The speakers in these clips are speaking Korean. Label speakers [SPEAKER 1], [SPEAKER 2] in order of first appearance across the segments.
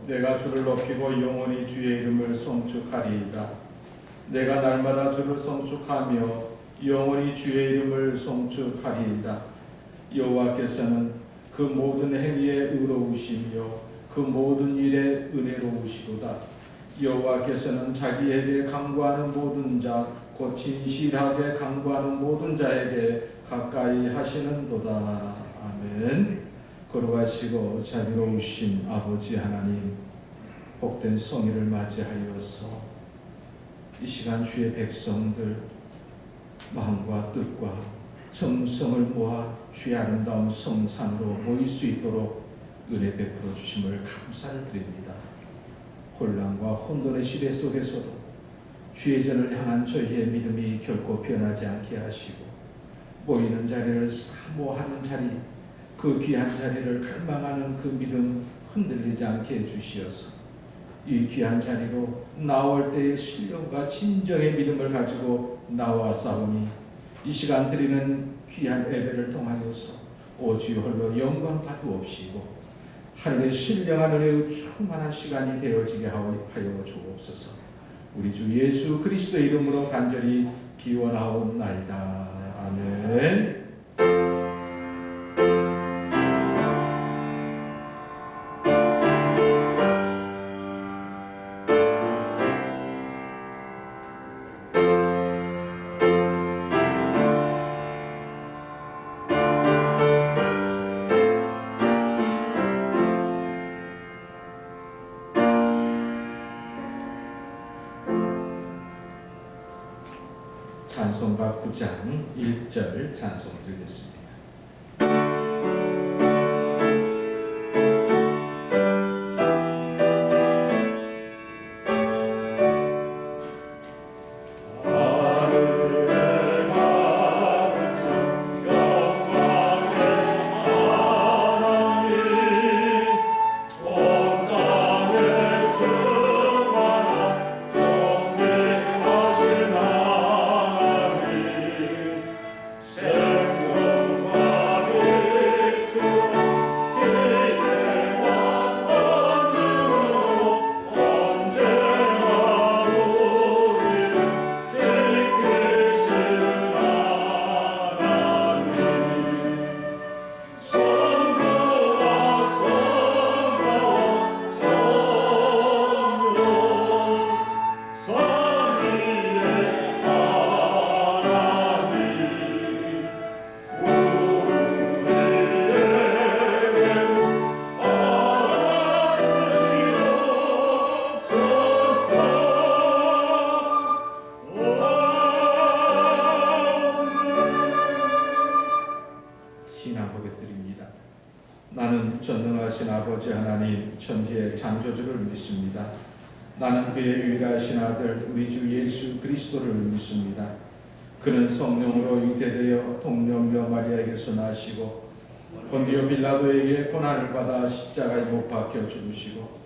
[SPEAKER 1] 내가 주를 높이고 영원히 주의 이름을 송축하리이다. 내가 날마다 주를 송축하며 영원히 주의 이름을 송축하리이다. 여호와께서는 그 모든 행위에 의로우시며 그 모든 일에 은혜로우시도다. 여호와께서는 자기에게 간구하는 모든 자 곧 진실하게 간구하는 모든 자에게 가까이 하시는도다. 아멘. 걸어가시고 자비로우신 아버지 하나님, 복된 성일을 맞이하여서 이 시간 주의 백성들 마음과 뜻과 정성을 모아 주의 아름다운 성산으로 모일 수 있도록 은혜 베풀어 주심을 감사를 드립니다. 혼란과 혼돈의 시대 속에서도 주의 전을 향한 저희의 믿음이 결코 변하지 않게 하시고 모이는 자리를 사모하는 자리, 그 귀한 자리를 갈망하는 그 믿음 흔들리지 않게 해주시어서 이 귀한 자리로 나올 때의 신령과 진정의 믿음을 가지고 나와 싸우니 이 시간 드리는 귀한 예배를 통하여서 오직 홀로 영광 받으옵시고 하늘의 신령한 은혜의 충만한 시간이 되어지게 하여 주옵소서. 우리 주 예수 그리스도의 이름으로 간절히 기원하옵나이다. 아멘. 찬송가 9장 1절 찬송 드리겠습니다. 나는 전능하신 아버지 하나님 천지의 창조주를 믿습니다. 나는 그의 유일하신 아들 우리 주 예수 그리스도를 믿습니다. 그는 성령으로 잉태되어 동정녀 마리아에게서 나시고 본디오 빌라도에게 고난을 받아 십자가에 못 박혀 죽으시고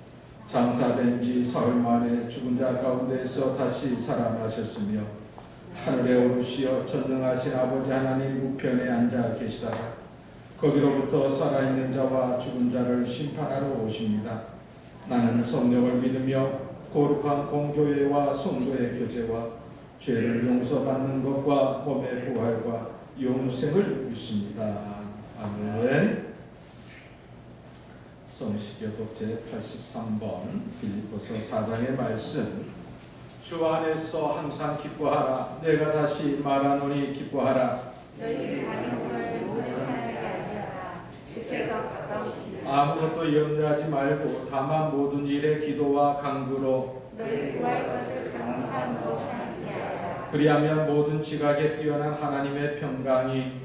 [SPEAKER 1] 장사된 지 사흘 만에 죽은 자 가운데서 다시 살아나셨으며 하늘에 오르시어 전능하신 아버지 하나님 우편에 앉아 계시다가 거기로부터 살아있는 자와 죽은 자를 심판하러 오십니다. 나는 성령을 믿으며 거룩한 공교회와 성도의 교제와 죄를 용서받는 것과 몸의 부활과 영생을 믿습니다. 아멘. 성시교독 제83번 빌립보서 4장의 말씀. 주 안에서 항상 기뻐하라. 내가 다시 말하노니 기뻐하라. 아무것도 염려하지 말고 다만 모든 일에 기도와 간구로 그리하면 모든 지각에 뛰어난 하나님의 평강이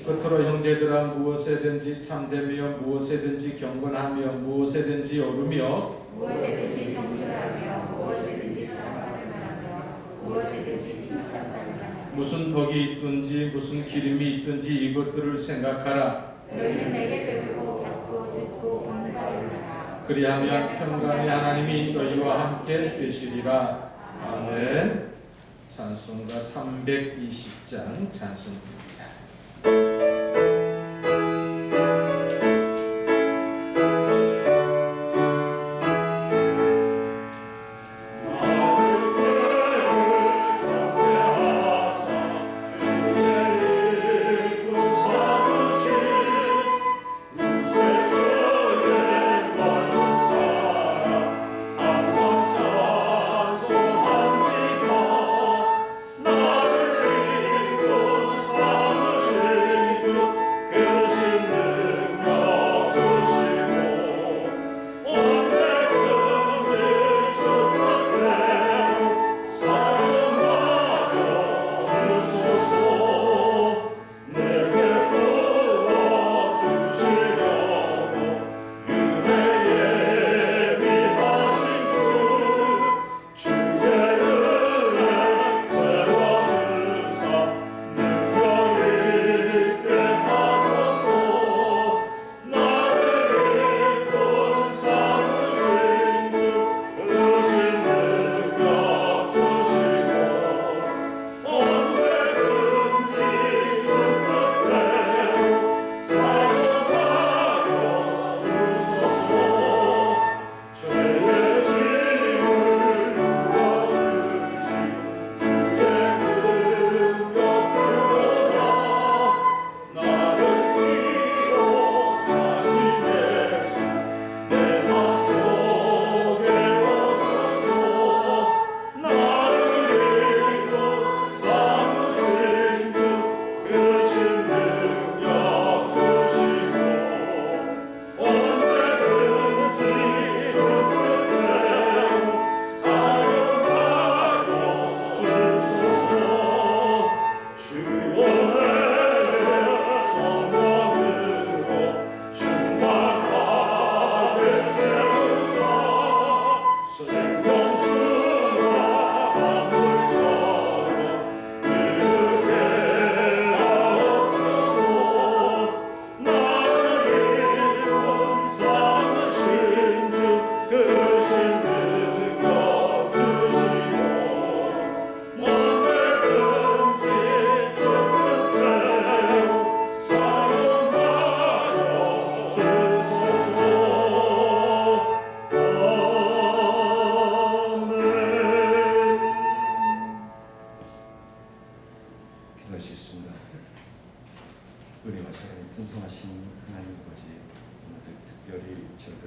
[SPEAKER 1] 끝으로 형제들아 무엇에든지 참되며 무엇에든지 경건하며 무엇에든지 오르며 무엇에든지 정결하며 무엇에든지 사랑받을 만하며 무엇에든지 칭찬받을 만하며 무슨 덕이 있든지 무슨 기름이 있든지 이것들을 생각하라. 너희는 내게 배우고 받고 듣고 온바를 하라. 그리하면 평강의 하나님이 너희와 함께 되시리라. 아멘. 찬송가 320장 찬송입니다.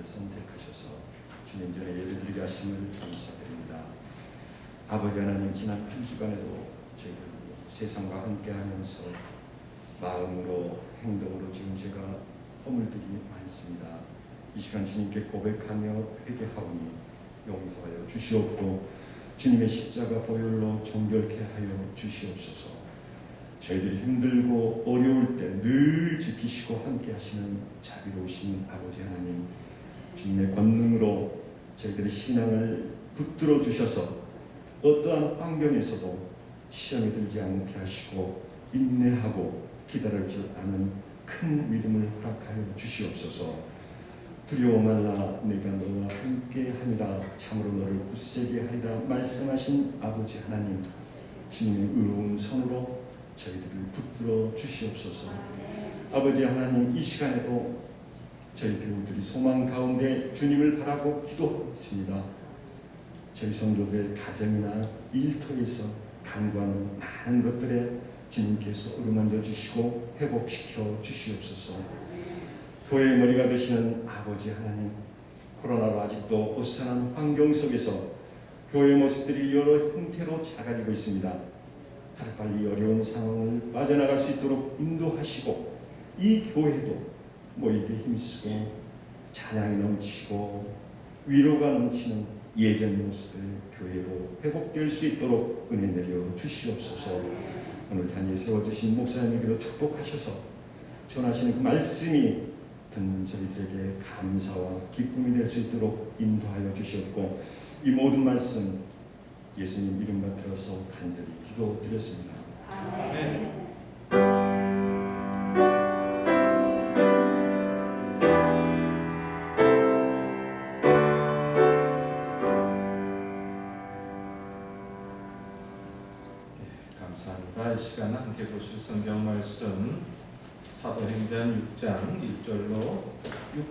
[SPEAKER 2] 저희들을 선택하셔서 주님 전에 예배드리게 하심을 감사드립니다. 아버지 하나님, 지난 한 주간에도 저희들 세상과 함께하면서 마음으로 행동으로 지금 제가 허물들이 많습니다. 이 시간 주님께 고백하며 회개하오니 용서하여 주시옵고 주님의 십자가 보혈로 정결케 하여 주시옵소서. 저희들이 힘들고 어려울 때 늘 지키시고 함께 하시는 자비로우신 아버지 하나님, 주님의 권능으로 저희들의 신앙을 붙들어 주셔서 어떠한 환경에서도 시험에 들지 않게 하시고 인내하고 기다릴 줄 아는 큰 믿음을 허락하여 주시옵소서. 두려워 말라, 내가 너와 함께하니라, 참으로 너를 굳세게 하리라 말씀하신 아버지 하나님, 주님의 의로운 손으로 저희들을 붙들어 주시옵소서. 아버지 하나님, 이 시간에도 저희 교우들이 소망 가운데 주님을 바라고 기도하고 있습니다. 저희 성도들의 가정이나 일터에서 간과하는 많은 것들에 주님께서 어루만져 주시고 회복시켜 주시옵소서. 교회의 머리가 되시는 아버지 하나님, 코로나로 아직도 어수선한 환경 속에서 교회의 모습들이 여러 형태로 작아지고 있습니다. 하루빨리 어려운 상황을 빠져나갈 수 있도록 인도하시고, 이 교회도 모이게 힘쓰고 찬양이 넘치고 위로가 넘치는 예전 모습의 교회로 회복될 수 있도록 은혜 내려 주시옵소서. 오늘 단위에 세워주신 목사님에게도 축복하셔서 전하시는 그 말씀이 듣는 저희들에게 감사와 기쁨이 될 수 있도록 인도하여 주시옵고, 이 모든 말씀 예수님 이름 받들어서 간절히 기도드렸습니다. 아멘.
[SPEAKER 1] 감사합니다. 이 시간 함께 보실 성경 말씀 사도행전 6장 1절로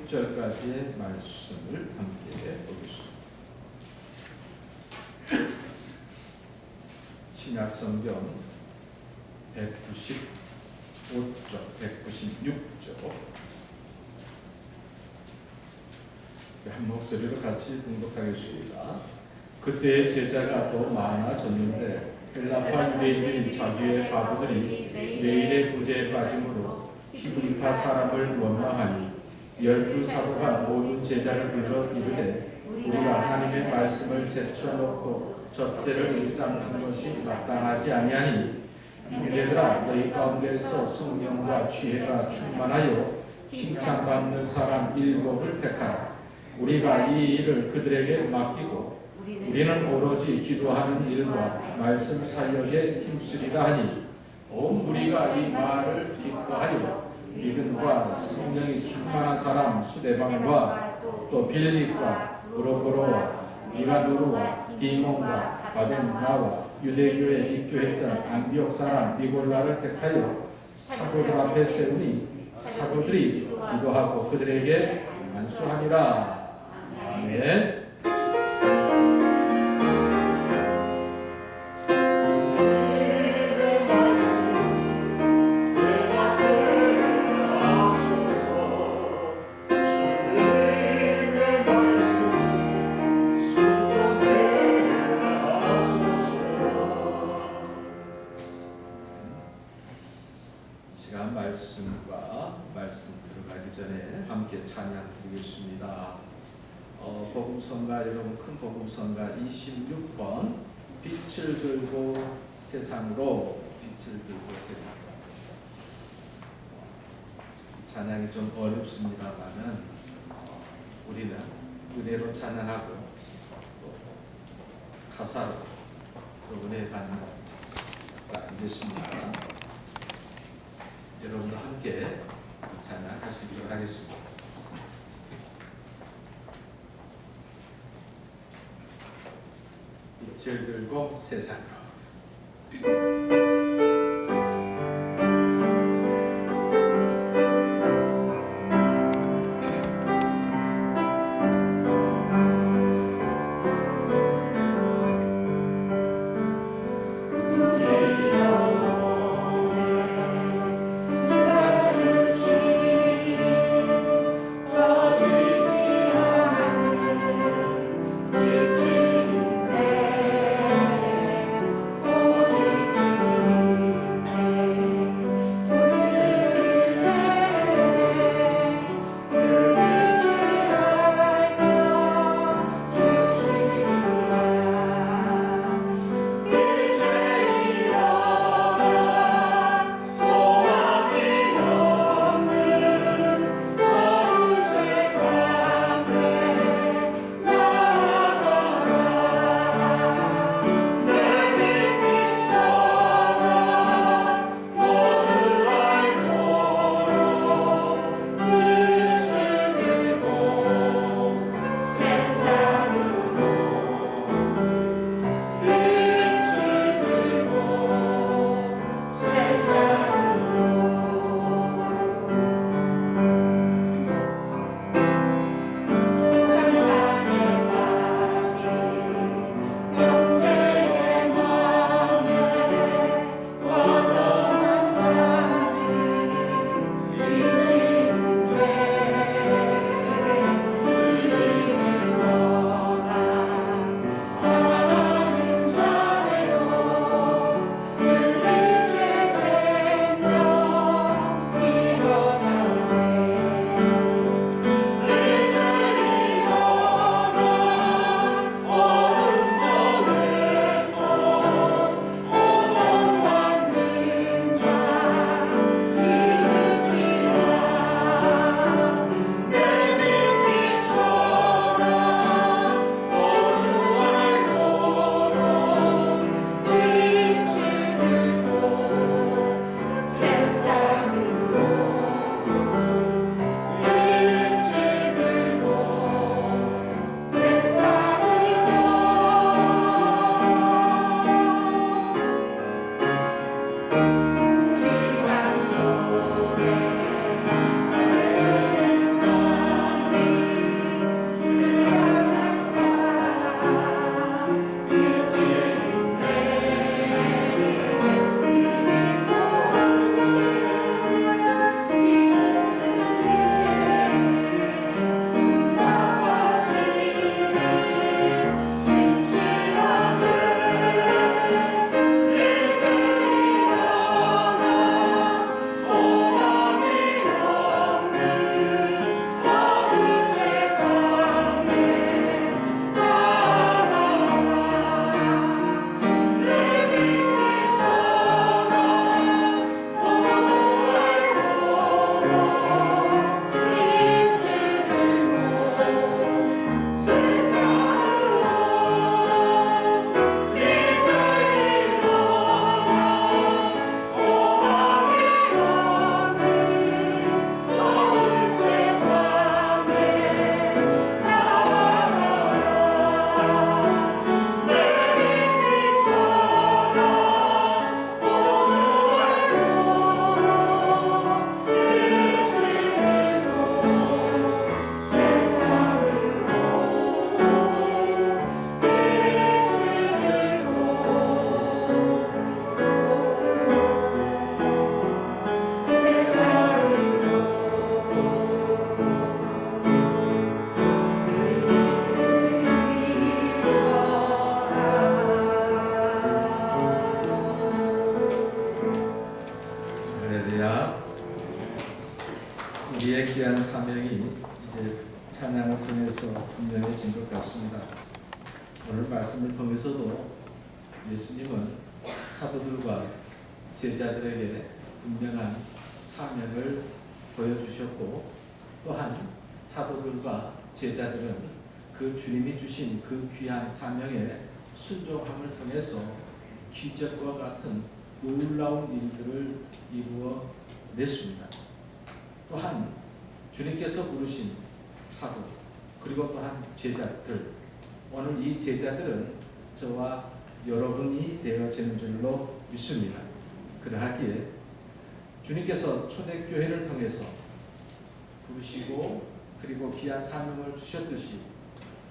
[SPEAKER 1] 6절까지의 말씀을 함께 보겠습니다. 신약 성경 195쪽, 196쪽 한 목소리로 같이 봉독하겠습니다. 그때 제자가 더 많아졌는데 헬라파 유대인들이 자기의 가부들이 매일의 구제에 빠짐으로 히브리파 사람을 원망하니 12사도가 모든 제자를 불러 이르되 우리가 하나님의 말씀을 제쳐놓고 젖대를 일삼는 것이 마땅하지 아니하니 형제들아, 너희 가운데서 성령과 지혜가 충만하여 칭찬받는 사람 7을 택하라. 우리가 이 일을 그들에게 맡기고 우리는 오로지 기도하는 일과 말씀 사역에 힘쓰리라 하니, 온 무리가 이 말을 기뻐하여 믿음과 성령이 충만한 사람 스데반과 또 빌립과 브로코로와 니가노루와 디몬과 바데나와 유대교에 입교했던 안디옥 사람 니골라를 택하여 사도들 앞에 세우니 사도들이 기도하고 그들에게 안수하니라. 아멘. 말씀 들어가기 전에 함께 찬양 드리겠습니다. 복음성가, 여러분 큰 복음성가 26번 빛을 들고 세상으로, 빛을 들고 세상으로. 찬양이 좀 어렵습니다만은 우리는 은혜로 찬양하고 또 가사로 또 은혜 받는 알겠습니다. 여러분도 함께 찬양하시도록 하겠습니다. 빛을 들고 세상으로.
[SPEAKER 3] 주시옵소서.
[SPEAKER 1] 이제 찬양을 통해서 분명해진 것 같습니다. 오늘 말씀을 통해서도 예수님은 사도들과 제자들에게 분명한 사명을 보여주셨고, 또한 사도들과 제자들은 그 주님이 주신 그 귀한 사명에 순종함을 통해서 기적과 같은 놀라운 일들을 이루어 냈습니다. 또한 주님께서 부르신 사도, 그리고 또한 제자들, 오늘 이 제자들은 저와 여러분이 되어지는 줄로 믿습니다. 그러하기에 주님께서 초대교회를 통해서 부르시고 그리고 귀한 사명을 주셨듯이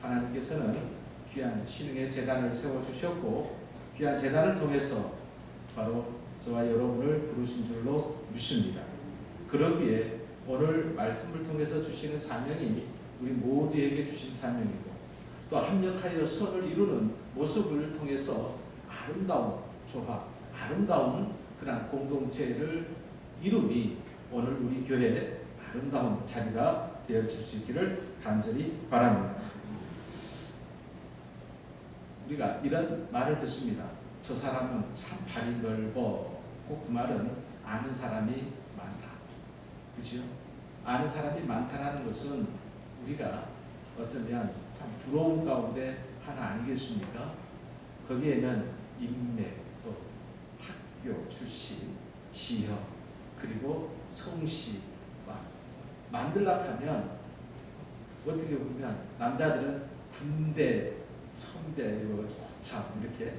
[SPEAKER 1] 하나님께서는 귀한 신흥의 제단을 세워주셨고, 귀한 제단을 통해서 바로 저와 여러분을 부르신 줄로 믿습니다. 그러기에 오늘 말씀을 통해서 주시는 사명이 우리 모두에게 주신 사명이고, 또 합력하여 선을 이루는 모습을 통해서 아름다운 조화, 아름다운 그런 공동체를 이룸이 오늘 우리 교회의 아름다운 자리가 되어질 수 있기를 간절히 바랍니다. 우리가 이런 말을 듣습니다. 저 사람은 참 발이 넓어. 꼭 그 말은 아는 사람이 많다. 그죠? 아는 사람이 많다라는 것은 우리가 어쩌면 참 부러운 가운데 하나 아니겠습니까? 거기에는 인맥, 또 학교 출신, 지역, 그리고 성씨 막 만들려고 하면 어떻게 보면 남자들은 군대, 선대, 고참 이렇게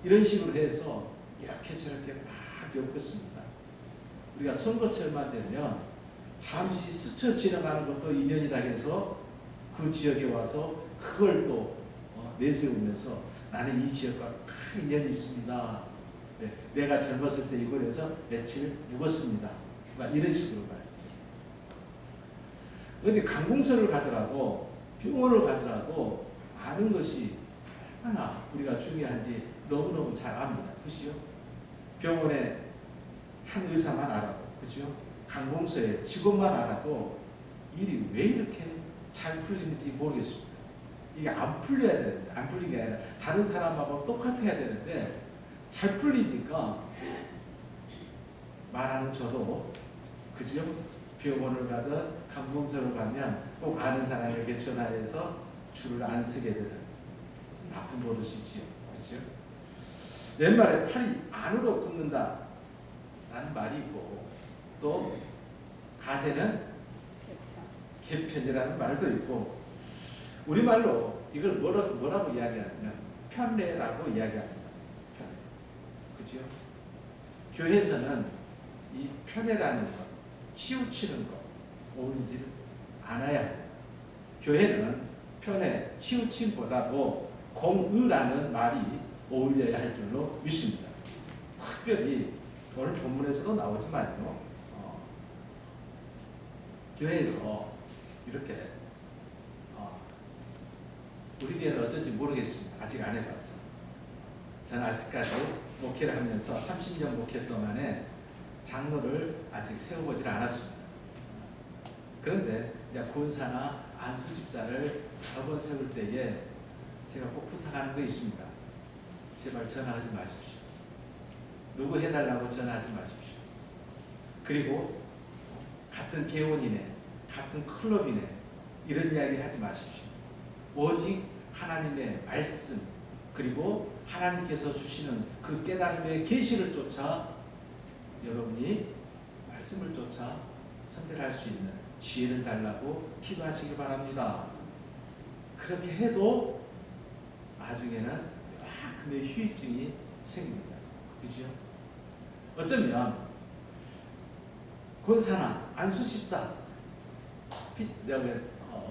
[SPEAKER 1] 이런 식으로 해서 이렇게 저렇게 막 엮었습니다. 우리가 선거철만 되면 잠시 스쳐 지나가는 것도 인연이다 해서 그 지역에 와서 그걸 또 내세우면서 나는 이 지역과 큰 인연이 있습니다. 네, 내가 젊었을 때 이걸 해서 며칠 묵었습니다. 막 이런 식으로 말이죠. 어디 관공서를 가더라도 병원을 가더라도 아는 것이 얼마나 우리가 중요한지 너무너무 잘 압니다. 그죠? 병원에 한 의사만 알아도, 그죠? 관공서에 직원만 알아도 일이 왜 이렇게 잘 풀리는지 모르겠습니다. 이게 안 풀려야 되는데, 안 풀린 게 아니라 다른 사람하고 똑같아야 되는데 잘 풀리니까 말하는 저도, 그죠? 병원을 가든 관공서를 가면 꼭 아는 사람에게 전화해서 줄을 안 쓰게 되는 나쁜 버릇이지요. 그죠? 옛말에 팔이 안으로 굽는다 라는 말이 있고, 또 가재는 개편이라는 말도 있고, 우리말로 이걸 뭐라고 이야기하냐면 편례라고 이야기합니다. 편례. 그죠? 교회에서는 이 편례라는 것, 치우치는 것 어울리지 않아야 해요. 교회는 편례, 치우침보다도 공의라는 말이 어울려야 할 줄로 믿습니다. 특별히 오늘 본문에서도 나오지만요, 교회에서 이렇게 우리 교회는 어쩐지 모르겠습니다. 아직 안 해봤어요. 저는 아직까지 목회를 하면서 30년 목회 동안에 장로를 아직 세워보질 않았습니다. 그런데 이제 권사나 안수 집사를 여러 번 세울 때에 제가 꼭 부탁하는 거 있습니다. 제발 전화하지 마십시오. 누구 해달라고 전화하지 마십시오. 그리고 같은 개원이네, 같은 클럽이네, 이런 이야기 하지 마십시오. 오직 하나님의 말씀, 그리고 하나님께서 주시는 그 깨달음의 계시를 쫓아 여러분이 말씀을 쫓아 선별할 수 있는 지혜를 달라고 기도하시기 바랍니다. 그렇게 해도 나중에는 이만큼의 후유증이 생깁니다. 그죠? 어쩌면 권사나 안수집사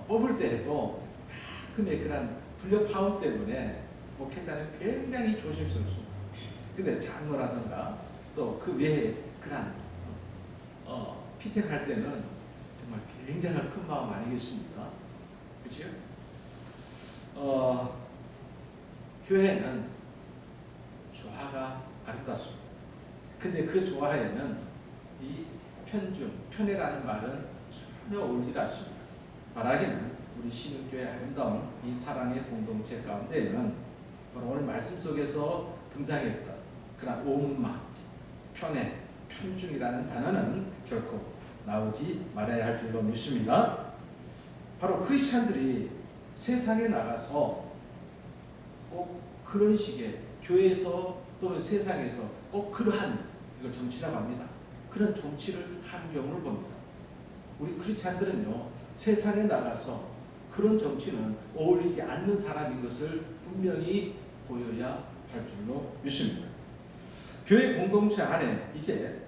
[SPEAKER 1] 뽑을 때에도 이만큼의 그런 불협화음 때문에 목회자는 굉장히 조심스럽습니다. 근데 장로라든가 또 그 외에 그런 피택할 때는 정말 굉장한 큰 마음 아니겠습니까? 그렇죠? 교회는 조화가 아름답습니다. 근데 그 조화에는 이 편중, 편애라는 말은 전혀 어울리지 않습니다. 말하기는 우리 신흥교회 아름다운 이 사랑의 공동체 가운데에는 바로 오늘 말씀 속에서 등장했던 그런 원망, 편애, 편중이라는 단어는 결코 나오지 말아야 할 줄로 믿습니다. 바로 크리스찬들이 세상에 나가서 꼭 그런 식의 교회에서 또는 세상에서 꼭 그러한 이걸 정치라고 합니다. 그런 정치를 하는 경우를 봅니다. 우리 크리스찬들은요, 세상에 나가서 그런 정치는 어울리지 않는 사람인 것을 분명히 보여야 할 줄로 믿습니다. 교회 공동체 안에 이제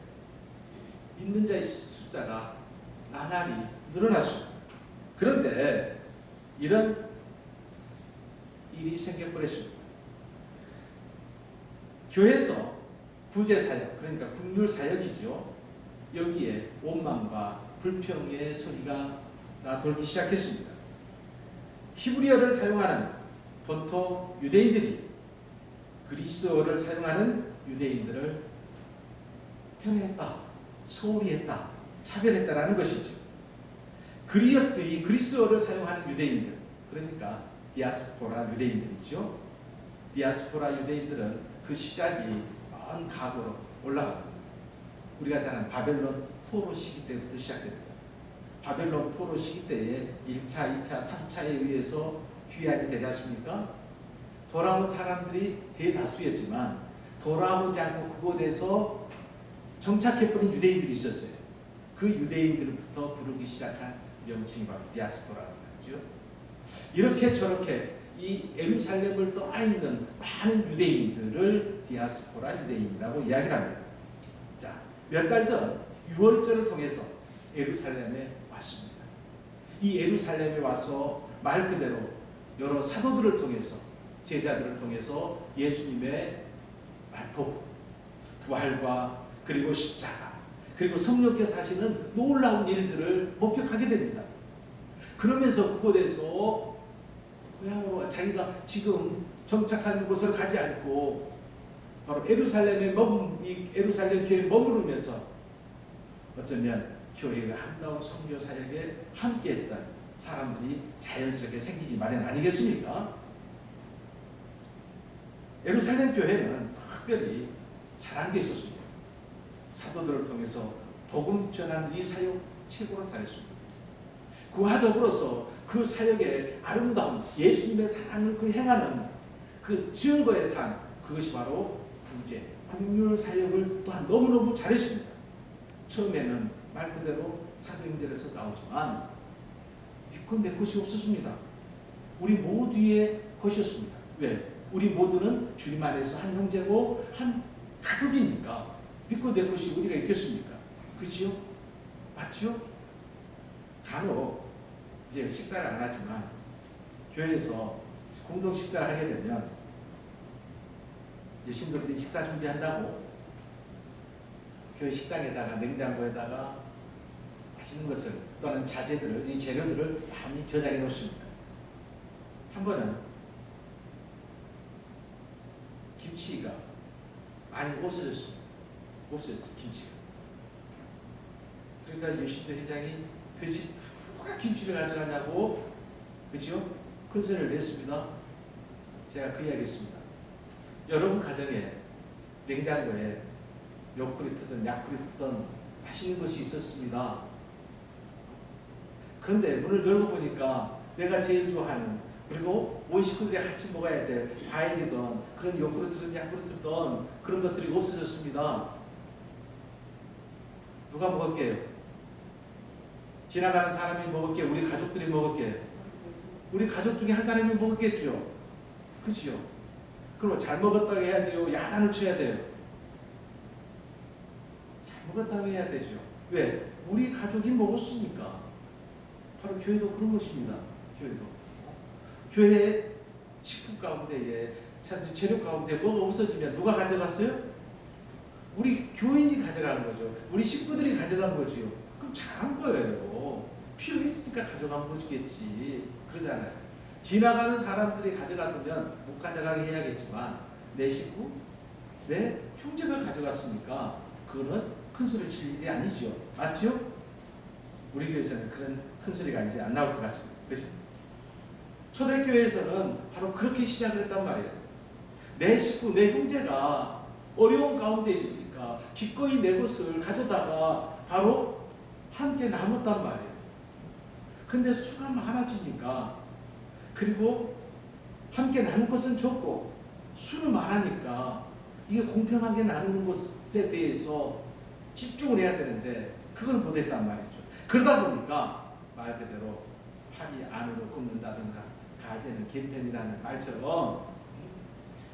[SPEAKER 1] 믿는 자의 숫자가 나날이 늘어났습니다. 그런데 이런 일이 생겨버렸습니다. 교회에서 구제사역, 그러니까 국률사역이죠. 여기에 원망과 불평의 소리가 돌기 시작했습니다. 히브리어를 사용하는 본토 유대인들이 그리스어를 사용하는 유대인들을 편애했다, 소홀히 했다, 차별했다라는 것이죠. 그리스어를 사용하는 유대인들, 그러니까 디아스포라 유대인들이죠. 디아스포라 유대인들은 그 시작이 먼 과거로 올라갑니다. 우리가 잘 아는 바벨론 포로 시기 때부터 시작됩니다. 바벨론 포로 시기 때에 1차, 2차, 3차에 의해서 귀환이 되지 않습니까? 돌아온 사람들이 대다수였지만 돌아오지 않고 그곳에서 정착해버린 유대인들이 있었어요. 그 유대인들부터 부르기 시작한 명칭이 바로 디아스포라는 말이죠. 이렇게 저렇게 이 예루살렘을 떠나 있는 많은 유대인들을 디아스포라 유대인이라고 이야기를 합니다. 자, 몇 달 전 유월절을 통해서 예루살렘에 왔습니다. 이 예루살렘에 와서 말 그대로 여러 사도들을 통해서, 제자들을 통해서 예수님의 말복, 부활과 그리고 십자가, 그리고 성령께서 하시는 놀라운 일들을 목격하게 됩니다. 그러면서 그곳에서 고향으로 자기가 지금 정착한 곳을 가지 않고 바로 예루살렘 교회에 머무르면서 어쩌면 교회의 아름다운 선교 사역에 함께했던 사람들이 자연스럽게 생기기 마련 아니겠습니까? 예루살렘 교회는 특별히 잘한 게 있었습니다. 사도들을 통해서 복음 전하는 이 사역 최고로 잘했습니다. 그와 더불어서 그 사역의 아름다움, 예수님의 사랑을 그 행하는 그 증거의 삶, 그것이 바로 구제, 국률 사역을 또한 너무너무 잘했습니다. 처음에는 말 그대로 사도행전에서 나오지만 니건 내 것이 없었습니다. 우리 모두의 것이었습니다. 왜? 우리 모두는 주님 안에서 한 형제고 한 가족이니까 니건 내 것이 어디가 있겠습니까? 그렇지요? 맞죠? 간혹 이제 식사를 안 하지만 교회에서 공동 식사를 하게 되면 이제 신도들이 식사 준비한다고 교회 식당에다가 냉장고에다가 맛있는 것을 또는 자재들을, 이 재료들을 많이 저장해 놓습니다. 한 번은 김치가 많이 없어졌어요. 김치가. 그러니까 유신도 회장이 도대체 누가 김치를 가져가냐고, 그죠? 큰 소리를 냈습니다. 제가 그 이야기 했습니다. 여러분 가정에 냉장고에 요구르트든 야쿠르트든 맛있는 것이 있었습니다. 그런데 문을 열고 보니까 내가 제일 좋아하는, 그리고 온 식구들이 같이 먹어야 될 과일이든 그런 요구르트든 야쿠르트든 그런 것들이 없어졌습니다. 누가 먹을게요? 지나가는 사람이 먹을게요? 우리 가족들이 먹을게요? 우리 가족 중에 한 사람이 먹었겠죠? 그렇죠? 그럼 잘 먹었다고 해야 돼요? 야단을 쳐야 돼요? 잘 먹었다고 해야 되죠. 왜? 우리 가족이 먹었으니까. 바로 교회도 그런 것입니다. 교회도. 교회 식품 가운데에, 재료 가운데 뭐가 없어지면 누가 가져갔어요? 우리 교인이 가져간 거죠. 우리 식구들이 가져간 거지요. 그럼 잘한 거예요. 필요했으니까 가져간 거겠지. 그러잖아요. 지나가는 사람들이 가져갔으면 못 가져가게 해야겠지만 내 식구, 내 형제가 가져갔으니까 그거는 큰 소리 칠 일이 아니죠. 맞죠? 우리 교회에서는 그런 큰 소리가 이제 안 나올 것 같습니다. 그렇죠? 초대교회에서는 바로 그렇게 시작을 했단 말이에요. 내 식구, 내 형제가 어려운 가운데 있으니까 기꺼이 내 것을 가져다가 바로 함께 나눴단 말이에요. 근데 수가 많아지니까, 그리고 함께 나눈 것은 적고 수는 많으니까 이게 공평하게 나누는 것에 대해서 집중을 해야 되는데 그걸 못했단 말이죠. 그러다 보니까 말 그대로 팔이 안으로 굽는다든가 가재는 개편이라는 말처럼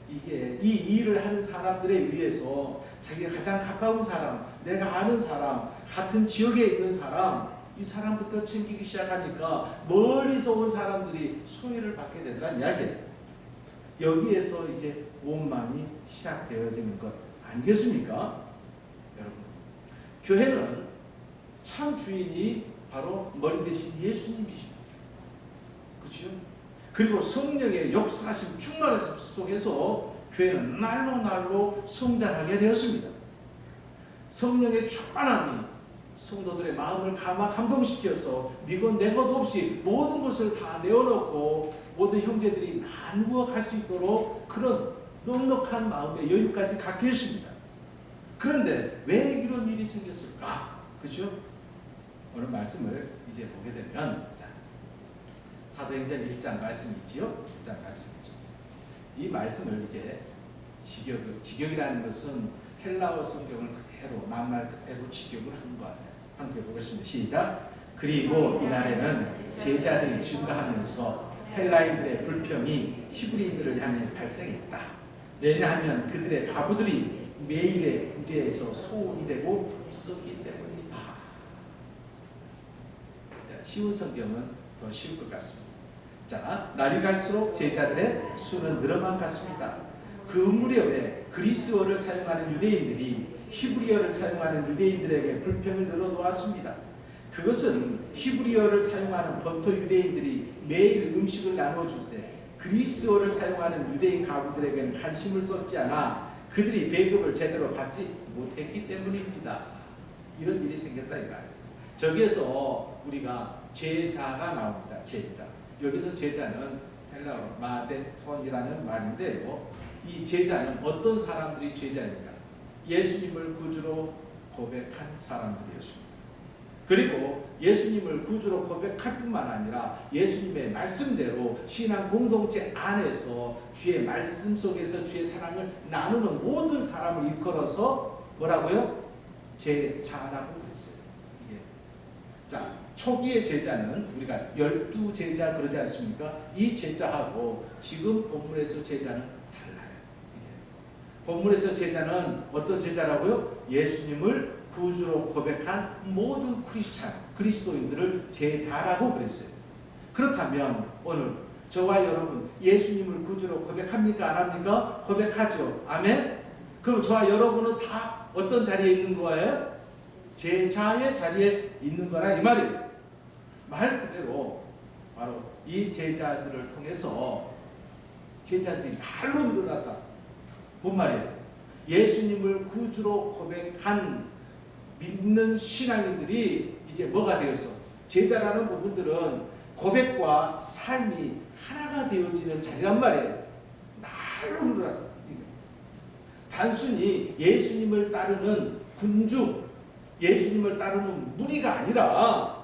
[SPEAKER 1] 이게 이 일을 하는 사람들에 의해서 자기가 가장 가까운 사람, 내가 아는 사람, 같은 지역에 있는 사람, 이 사람부터 챙기기 시작하니까 멀리서 온 사람들이 소외를 받게 되더란 이야기예요. 여기에서 이제 원망이 시작되어지는 것 아니겠습니까? 여러분, 교회는 참 주인이 바로 머리 대신 예수님이십니다. 그렇죠? 그리고 성령의 역사하심, 충만하심 속에서 교회는 날로 성장하게 되었습니다. 성령의 충만함이 성도들의 마음을 감동시켜서 니건 내 것 없이 모든 것을 다 내어놓고 모든 형제들이 나누어 갈 수 있도록 그런 넉넉한 마음의 여유까지 갖게 했습니다. 그런데 왜 이런 일이 생겼을까? 그렇죠? 오늘 말씀을 이제 보게 되면, 자, 사도행전 1장 말씀이지요? 1장 말씀이죠. 이 말씀을 이제 직역이라는 것은 헬라어 성경을 그대로 낱말 그대로 직역을 한 거예요. 함께 보겠습니다. 시작. 그리고 이날에는 제자들이 증가하면서 헬라인들의 불평이 히브리인들을 향해 발생했다. 왜냐하면 그들의 가부들이 매일의 구제에서 소원이 되고 있었기 때문이다. 쉬운 성경은 더 쉬울 것 같습니다. 자, 날이 갈수록 제자들의 수는 늘어만 갔습니다. 그 무렵에 그리스어를 사용하는 유대인들이 히브리어를 사용하는 유대인들에게 불평을 늘어놓았습니다. 그것은 히브리어를 사용하는 본토 유대인들이 매일 음식을 나눠줄 때 그리스어를 사용하는 유대인 가부들에게는 관심을 쏟지 않아 그들이 배급을 제대로 받지 못했기 때문입니다. 이런 일이 생겼다 이거예요. 저기에서 우리가 제자가 나옵니다. 제자. 여기서 제자는 헬라어로 마데톤이라는 말인데요. 이 제자는 어떤 사람들이 제자입니까? 예수님을 구주로 고백한 사람들이었습니다. 그리고 예수님을 구주로 고백할 뿐만 아니라 예수님의 말씀대로 신앙 공동체 안에서 주의 말씀 속에서 주의 사랑을 나누는 모든 사람을 일컬어서 뭐라고요? 제자라고 그랬어요. 이게. 자, 초기의 제자는 우리가 12제자 그러지 않습니까? 이 제자하고 지금 본문에서 제자는 달라요. 본문에서 제자는 어떤 제자라고요? 예수님을 구주로 고백한 모든 크리스찬, 그리스도인들을 제자라고 그랬어요. 그렇다면 오늘 저와 여러분 예수님을 구주로 고백합니까? 안 합니까? 고백하죠. 아멘? 그럼 저와 여러분은 다 어떤 자리에 있는 거예요? 제자의 자리에 있는 거라 이 말이에요. 말 그대로 바로 이 제자들을 통해서 제자들이 날로 늘어났다. 뭔 말이에요? 예수님을 구주로 고백한 믿는 신앙인들이 이제 뭐가 되어서 제자라는 부분들은 고백과 삶이 하나가 되어지는 자리란 말이에요. 날로 늘어났다. 단순히 예수님을 따르는 군중, 예수님을 따르는 무리가 아니라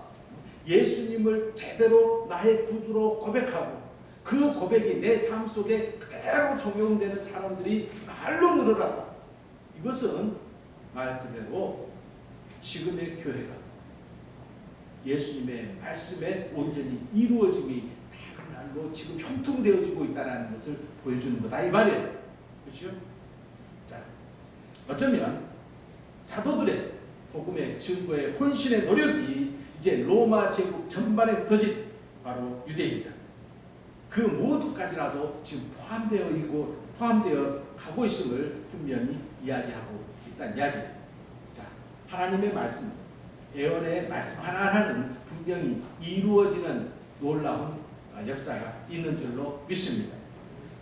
[SPEAKER 1] 예수님을 제대로 나의 구주로 고백하고 그 고백이 내 삶 속에 그대로 적용되는 사람들이 날로 늘어났다. 이것은 말 그대로 지금의 교회가 예수님의 말씀에 온전히 이루어짐이 날로 지금 형통되어지고 있다는 것을 보여주는 거다 이 말이에요. 그렇죠? 자, 어쩌면 사도들의 복음의 증거의 혼신의 노력이 이제 로마 제국 전반에 흩어진 바로 유대인들 그 모두까지라도 지금 포함되어 가고 있음을 분명히 이야기하고 있다는 이야기예요. 자, 하나님의 말씀, 예언의 말씀 하나하나는 분명히 이루어지는 놀라운 역사가 있는 줄로 믿습니다.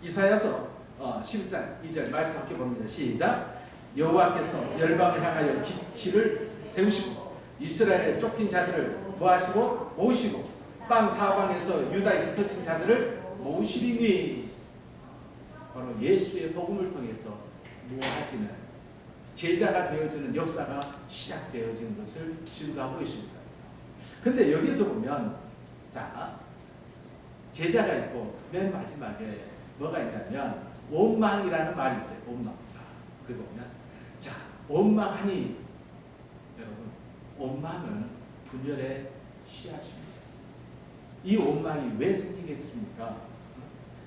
[SPEAKER 1] 이사야서 11장 2절 말씀 함께 봅니다. 시작. 여호와께서 열방을 향하여 기치를 세우시고 이스라엘에 쫓긴 자들을 뭐 하시고 모으시고 땅 사방에서 유다에 흩어진 자들을 모으시리니 바로 예수의 복음을 통해서 모아지는 제자가 되어지는 역사가 시작되어지는 것을 증거하고 있습니다. 근데 여기서 보면 자 제자가 있고 맨 마지막에 뭐가 있냐면 원망이라는 말이 있어요. 원망. 그거 보면 자 원망하니 여러분 원망은 분열의 씨앗입니다. 이 원망이 왜 생기겠습니까?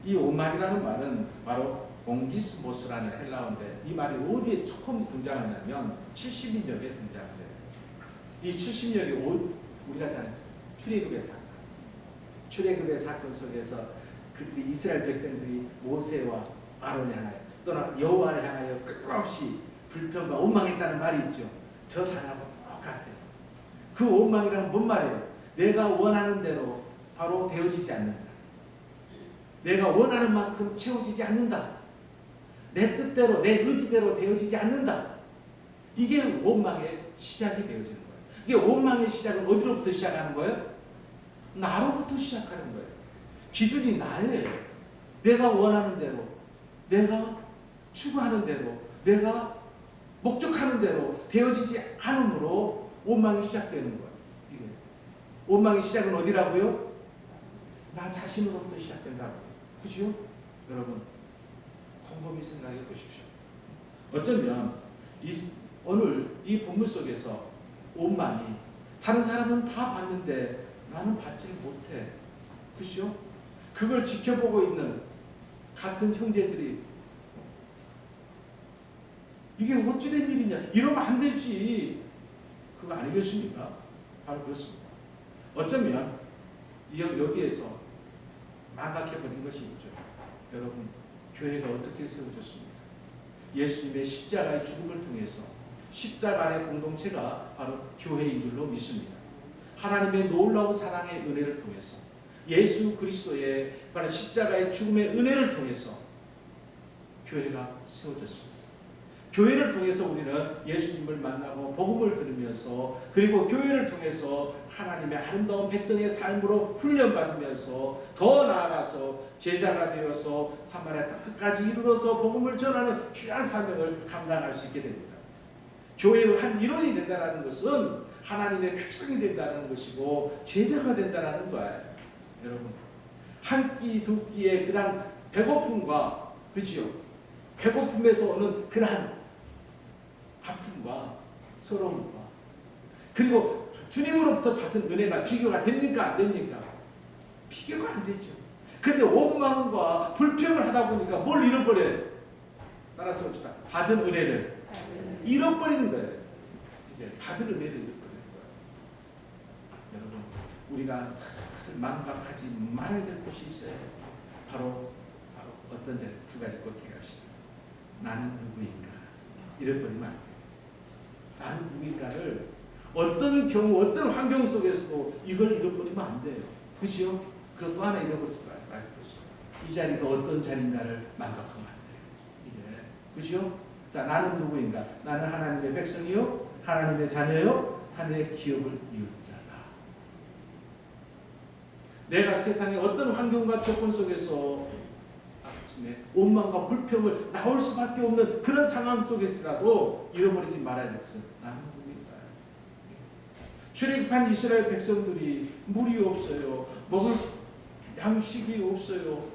[SPEAKER 1] 이 원망이라는 말은 바로 공기스모스라는 헬라어인데 이 말이 어디에 처음 등장하냐면 70인역에 등장해요. 이 70인역이 우리가 잘 출애굽의 사건 속에서 그들이 이스라엘 백성들이 모세와 아론을 향하여 또는 여호와를 향하여 끊임없이 불평과 원망했다는 말이 있죠. 저 단하고 똑같아요. 그 원망이란 뭔 말이에요? 내가 원하는 대로 바로 되어지지 않는다. 내가 원하는 만큼 채워지지 않는다. 내 뜻대로 내 의지대로 되어지지 않는다. 이게 원망의 시작이 되어지는 거예요. 이게 원망의 시작은 어디로부터 시작하는 거예요? 나로부터 시작하는 거예요. 기준이 나예요. 내가 원하는 대로, 내가 추구하는 대로, 내가 목적하는 대로 되어지지 않으므로 원망이 시작되는 거예요. 이게 원망의 시작은 어디라고요? 나 자신으로부터 시작된다고요. 그죠? 여러분 곰곰이 생각해 보십시오. 어쩌면 오늘 이 본문 속에서 원망이 다른 사람은 다 봤는데 나는 받지 못해. 그죠? 그걸 지켜보고 있는 같은 형제들이 이게 어찌된 일이냐. 이러면 안 되지. 그거 아니겠습니까? 바로 그렇습니다. 어쩌면 여기에서 망각해버린 것이 있죠. 여러분, 교회가 어떻게 세워졌습니까? 예수님의 십자가의 죽음을 통해서 십자가 안의 공동체가 바로 교회인 줄로 믿습니다. 하나님의 놀라운 사랑의 은혜를 통해서 예수 그리스도의 바로 십자가의 죽음의 은혜를 통해서 교회가 세워졌습니다. 교회를 통해서 우리는 예수님을 만나고 복음을 들으면서 그리고 교회를 통해서 하나님의 아름다운 백성의 삶으로 훈련받으면서 더 나아가서 제자가 되어서 사마리아 땅 끝까지 이르러서 복음을 전하는 귀한 사명을 감당할 수 있게 됩니다. 교회의 한 일원이 된다는 것은 하나님의 백성이 된다는 것이고 제자가 된다는 거예요. 여러분 한 끼 두 끼의 그런 배고픔과 그지요? 배고픔에서 오는 그런 아픔과 서러움과 그리고 주님으로부터 받은 은혜가 비교가 됩니까? 안 됩니까? 비교가 안 되죠. 근데 원망과 불평을 하다 보니까 뭘 잃어버려요? 따라서 봅시다. 받은 은혜를 잃어버리는 거예요. 이게 받은 은혜를 잃어버리는 거예요. 여러분 우리가 망각하지 말아야 될 것이 있어요. 바로 어떤 두 가지 꼭 기억합시다. 나는 누구인가? 잃어버리면 안 돼요. 나는 누구인가를 어떤 경우, 어떤 환경 속에서도 이걸 잃어버리면 안 돼요. 그죠? 그리고 또 하나 잃어버리지 말고 이 자리가 어떤 자리인가를 망각하면 안 돼요. 이게 그죠? 자, 나는 누구인가? 나는 하나님의 백성이요, 하나님의 자녀요, 하늘의 기업을 이을 자라. 내가 세상의 어떤 환경과 조건 속에서 원망과 불평을 나올 수밖에 없는 그런 상황 속에서라도 잃어버리지 말아야 될 것은 나는 누구인가? 출애굽한 이스라엘 백성들이 물이 없어요. 먹을 양식이 없어요.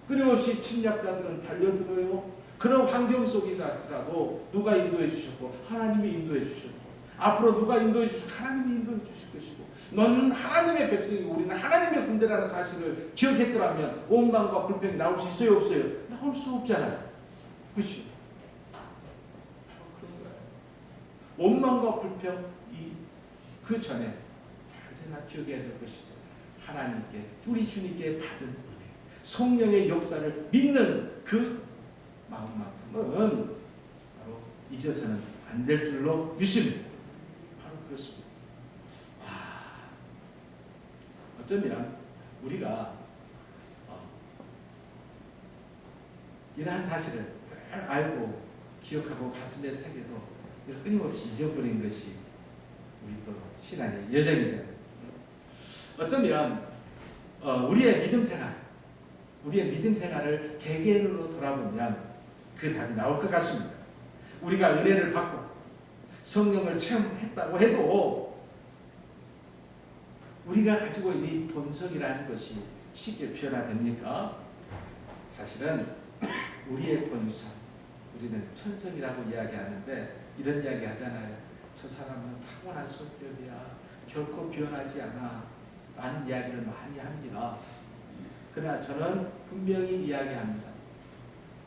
[SPEAKER 1] 끊임없이 침략자들은 달려들어요. 그런 환경 속이라도 누가 인도해 주셨고 하나님이 인도해 주셨고 앞으로 누가 인도해 주시고 하나님이 인도해 주실 것이고 너는 하나님의 백성이고 우리는 하나님의 군대라는 사실을 기억했더라면 원망과 불평이 나올 수 있어요? 없어요? 나올 수 없잖아요. 그렇죠? 바로 그런 거예요. 원망과 불평 그 전에 언제나 기억해야 될 것이 있어요. 하나님께 우리 주님께 받은 은혜 성령의 역사를 믿는 그 마음만큼은 바로 잊어서는 안 될 줄로 믿습니다. 바로 그렇습니다. 어쩌면 우리가 이러한 사실을 늘 알고 기억하고 가슴에 새겨도 끊임없이 잊어버린 것이 우리 또 신앙의 여정이잖아요. 어쩌면 우리의 믿음 생활을 개개인으로 돌아보면 그 답이 나올 것 같습니다. 우리가 은혜를 받고 성령을 체험했다고 해도 우리가 가지고 있는 이 본성이라는 것이 쉽게 변화됩니까? 사실은 우리의 본성, 우리는 천성이라고 이야기하는데 이런 이야기 하잖아요. 저 사람은 타고난 성격이야. 결코 변하지 않아. 라는 이야기를 많이 합니다. 그러나 저는 분명히 이야기합니다.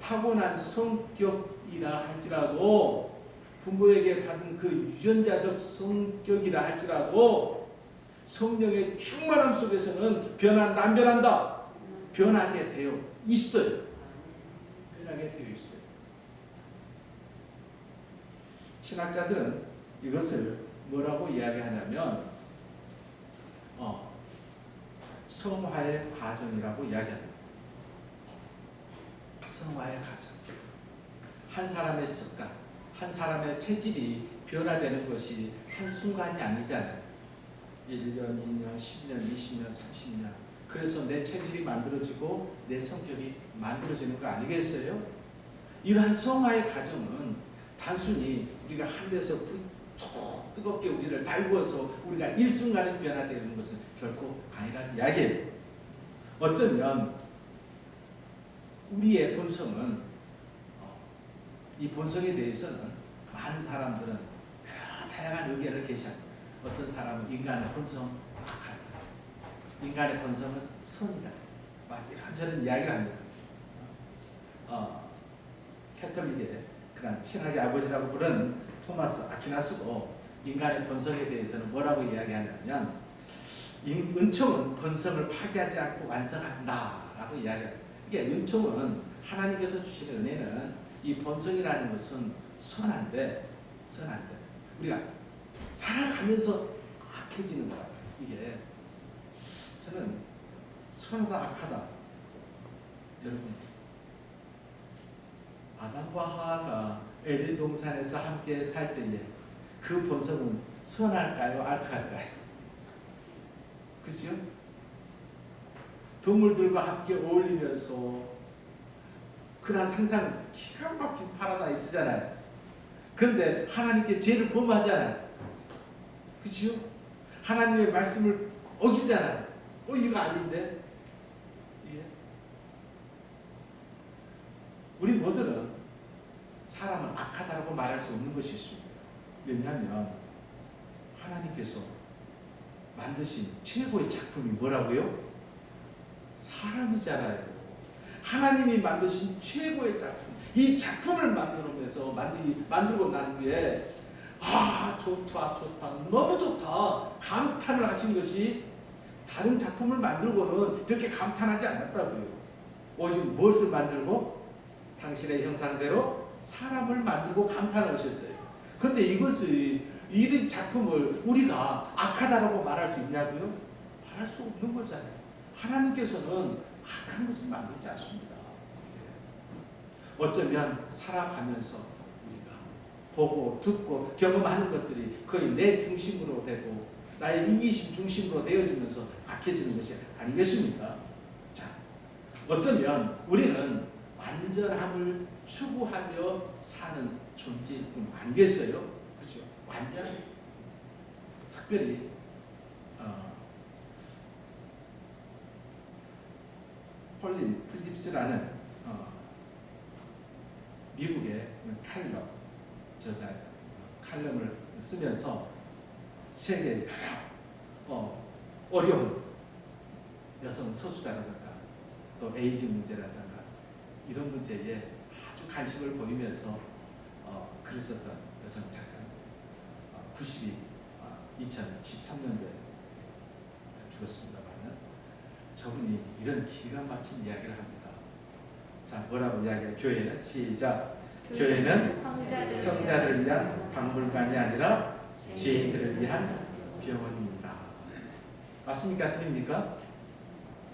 [SPEAKER 1] 타고난 성격이라 할지라도 부모에게 받은 그 유전자적 성격이라 할지라도 성령의 충만함 속에서는 안 변한다. 변하게 되어 있어요. 변하게 되어 있어요. 신학자들은 이것을 뭐라고 이야기하냐면 성화의 과정이라고 이야기합니다. 성화의 과정. 한 사람의 습관, 한 사람의 체질이 변화되는 것이 한순간이 아니잖아요. 1년, 2년, 10년, 20년, 30년. 그래서 내 체질이 만들어지고 내 성격이 만들어지는 거 아니겠어요? 이러한 성화의 과정은 단순히 우리가 하늘에서 툭 뜨겁게 우리를 달구어서 우리가 일순간에 변화되는 것은 결코 아니라는 이야기예요. 어쩌면 우리의 본성은 이 본성에 대해서는 많은 사람들은 여러 다양한 의견을 제시합니다. 어떤 사람은 인간의 본성 악하다. 인간의 본성은 선이다. 막 이런저런 이야기를 합니다. 캐톨릭의 그런 신학의 아버지라고 부르는 토마스 아퀴나스도 인간의 본성에 대해서는 뭐라고 이야기하냐면 은총은 본성을 파괴하지 않고 완성한다라고 이야기합니다. 이게 은총은 하나님께서 주시는 은혜는 이 본성이라는 것은 선한데 우리가 살아가면서 악해지는 거야. 이게 저는 선하다 악하다. 여러분 아담과 하와가 에덴 동산에서 함께 살 때에 그 본성은 선할까요? 악할까요? 그죠? 동물들과 함께 어울리면서 그런 상상 기가 막힌 파라다이스잖아요. 그런데 하나님께 죄를 범하잖아요. 그죠? 하나님의 말씀을 어기잖아요. 이거 아닌데? 예. 우리 모두는 사람은 악하다고 말할 수 없는 것이 있습니다. 왜냐하면 하나님께서 만드신 최고의 작품이 뭐라고요? 사람이잖아요. 하나님이 만드신 최고의 작품, 이 작품을 만들고 난 후에 좋다 너무 좋다 감탄을 하신 것이 다른 작품을 만들고는 이렇게 감탄하지 않았다고요. 오직 무엇을 만들고? 당신의 형상대로 사람을 만들고 감탄하셨어요. 그런데 이 작품을 우리가 악하다라고 말할 수 있냐고요? 말할 수 없는 거잖아요. 하나님께서는 악한 것을 만들지 않습니다. 어쩌면 살아가면서 우리가 보고 듣고 경험하는 것들이 거의 내 중심으로 되고 나의 이기심 중심으로 되어지면서 악해지는 것이 아니겠습니까? 자, 어쩌면 우리는 완전함을 추구하며 사는 존재일 뿐 아니겠어요? 그렇죠? 완전함. 특별히 폴린 필립스라는 미국의 칼럼 저자 칼럼을 쓰면서 세계의 여러 어려운 여성 소수자라든가 또 에이즈 문제라든가 이런 문제에 아주 관심을 보이면서 글을 썼던 여성 작가 2013년도에 죽었습니다만 저분이 이런 기가 막힌 이야기를 합니다. 자, 뭐라고 이야기해요? 교회는 시작. 교회는 성자들을 위한 박물관이 아니라 죄인들을 위한 병원입니다. 맞습니까? 틀립니까?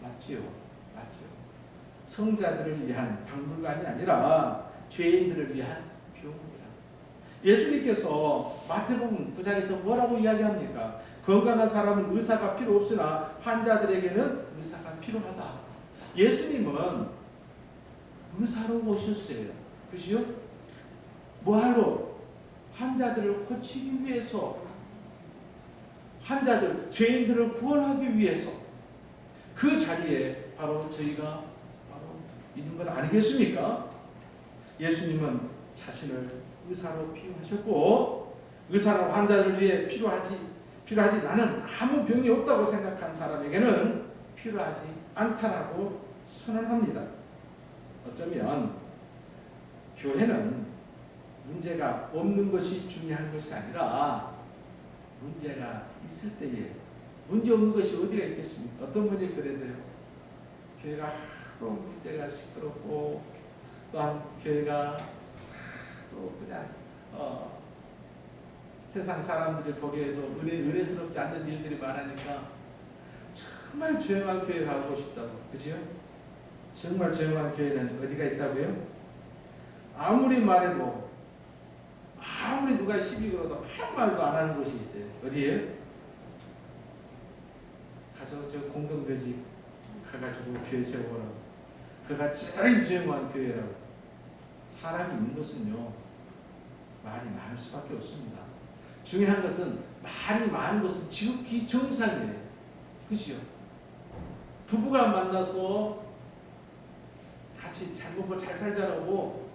[SPEAKER 1] 맞지요. 성자들을 위한 박물관이 아니라 죄인들을 위한 병원이다. 예수님께서 마태복음 9장에서 뭐라고 이야기합니까? 건강한 사람은 의사가 필요 없으나 환자들에게는 의사가 필요하다. 예수님은 의사로 오셨어요. 그죠? 뭐하러? 환자들을 고치기 위해서, 환자들, 죄인들을 구원하기 위해서. 그 자리에 바로 저희가 바로 있는 것 아니겠습니까? 예수님은 자신을 의사로 비유하셨고, 의사로 환자를 위해 필요하지 나는 아무 병이 없다고 생각한 사람에게는 필요하지 않다라고 선언합니다. 어쩌면 교회는 문제가 없는 것이 중요한 것이 아니라 문제가 있을 때에, 문제 없는 것이 어디가 있겠습니까? 어떤 분이 그래도요, 교회가 하도 문제가 시끄럽고, 또한 교회가 또 그냥 세상 사람들이 보기에도 은혜스럽지 않는 일들이 많으니까 정말 조용한 교회 가고 싶다고. 그죠? 정말 조용한 교회는 어디가 있다고요? 아무리 말해도, 아무리 누가 시비 걸어도 아무 말도 안 하는 곳이 있어요. 어디에요? 가서 저 공동묘지 가가지고 교회 세워보라고. 그가 제일 조용한 교회라고. 사람이 있는 것은요, 말이 많을 수밖에 없습니다. 중요한 것은, 말이 많은 것은 지극히 정상이에요. 그죠? 부부가 만나서 같이 잘 먹고 잘 살자라고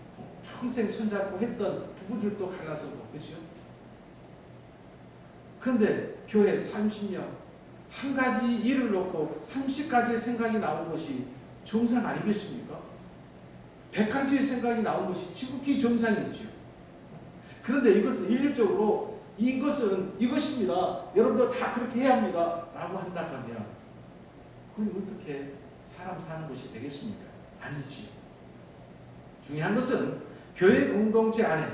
[SPEAKER 1] 평생 손잡고 했던 부부들도 갈라서고, 그죠? 그런데 교회 30년, 한 가지 일을 놓고 30가지의 생각이 나온 것이 정상 아니겠습니까? 100가지의 생각이 나온 것이 지극히 정상이죠. 그런데 이것은 일률적으로 이것은 이것입니다, 여러분들 다 그렇게 해야 합니다 라고 한다면 그럼 어떻게 사람 사는 것이 되겠습니까? 아니지. 중요한 것은 교회 공동체 안에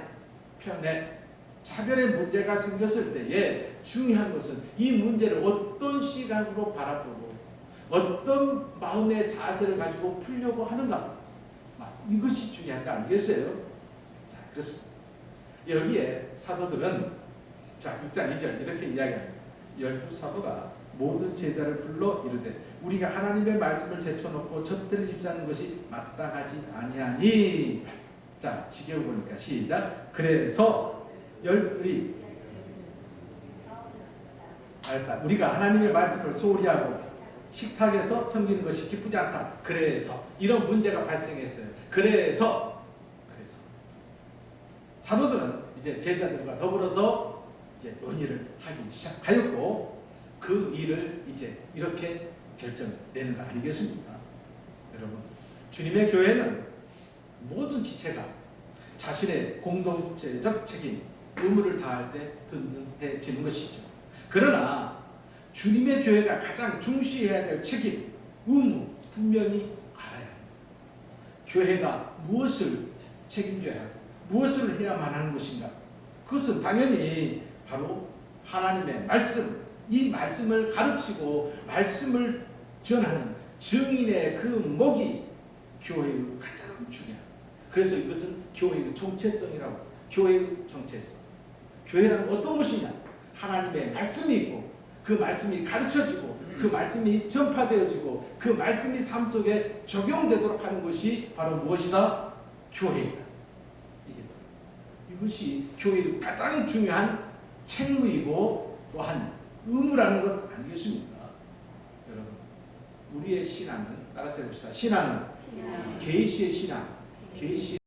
[SPEAKER 1] 편애, 차별의 문제가 생겼을 때에 중요한 것은 이 문제를 어떤 시각으로 바라보고 어떤 마음의 자세를 가지고 풀려고 하는가, 이것이 중요한 거 아니겠어요? 자, 그렇습니다. 여기에 사도들은, 자, 6장 2절 이렇게 이야기합니다. 12사도가 모든 제자를 불러 이르되 우리가 하나님의 말씀을 제쳐놓고 젖들을 입사하는 것이 마땅하지 아니하니. 자, 지겨우 보니까 시작. 그래서 열둘이 알다. 우리가 하나님의 말씀을 소홀히 하고 식탁에서 섬기는 것이 기쁘지 않다. 그래서 이런 문제가 발생했어요. 그래서 사도들은 이제 제자들과 더불어서 이제 논의를 하기 시작하였고, 그 일을 이제 이렇게 결정내는 거 아니겠습니까? 여러분, 주님의 교회는 모든 지체가 자신의 공동체적 책임, 의무를 다할 때 든든해지는 것이죠. 그러나 주님의 교회가 가장 중시해야 될 책임, 의무 분명히 알아야 합니다. 교회가 무엇을 책임져야 하고 무엇을 해야만 하는 것인가? 그것은 당연히 바로 하나님의 말씀, 이 말씀을 가르치고 말씀을 전하는 증인의 그 목이 교회의 가장 중요합니다. 그래서 이것은 교회의 정체성이라고. 교회의 정체성. 교회란 어떤 것이냐? 하나님의 말씀이 있고 그 말씀이 가르쳐지고 그 말씀이 전파되어지고 그 말씀이 삶 속에 적용되도록 하는 것이 바로 무엇이다? 교회이다. 이것이 교회의 가장 중요한 책무이고 또한 의무라는 것 아니겠습니까? 여러분, 우리의 신앙은, 따라서 해봅시다. 신앙은 계시의 신앙, 계시의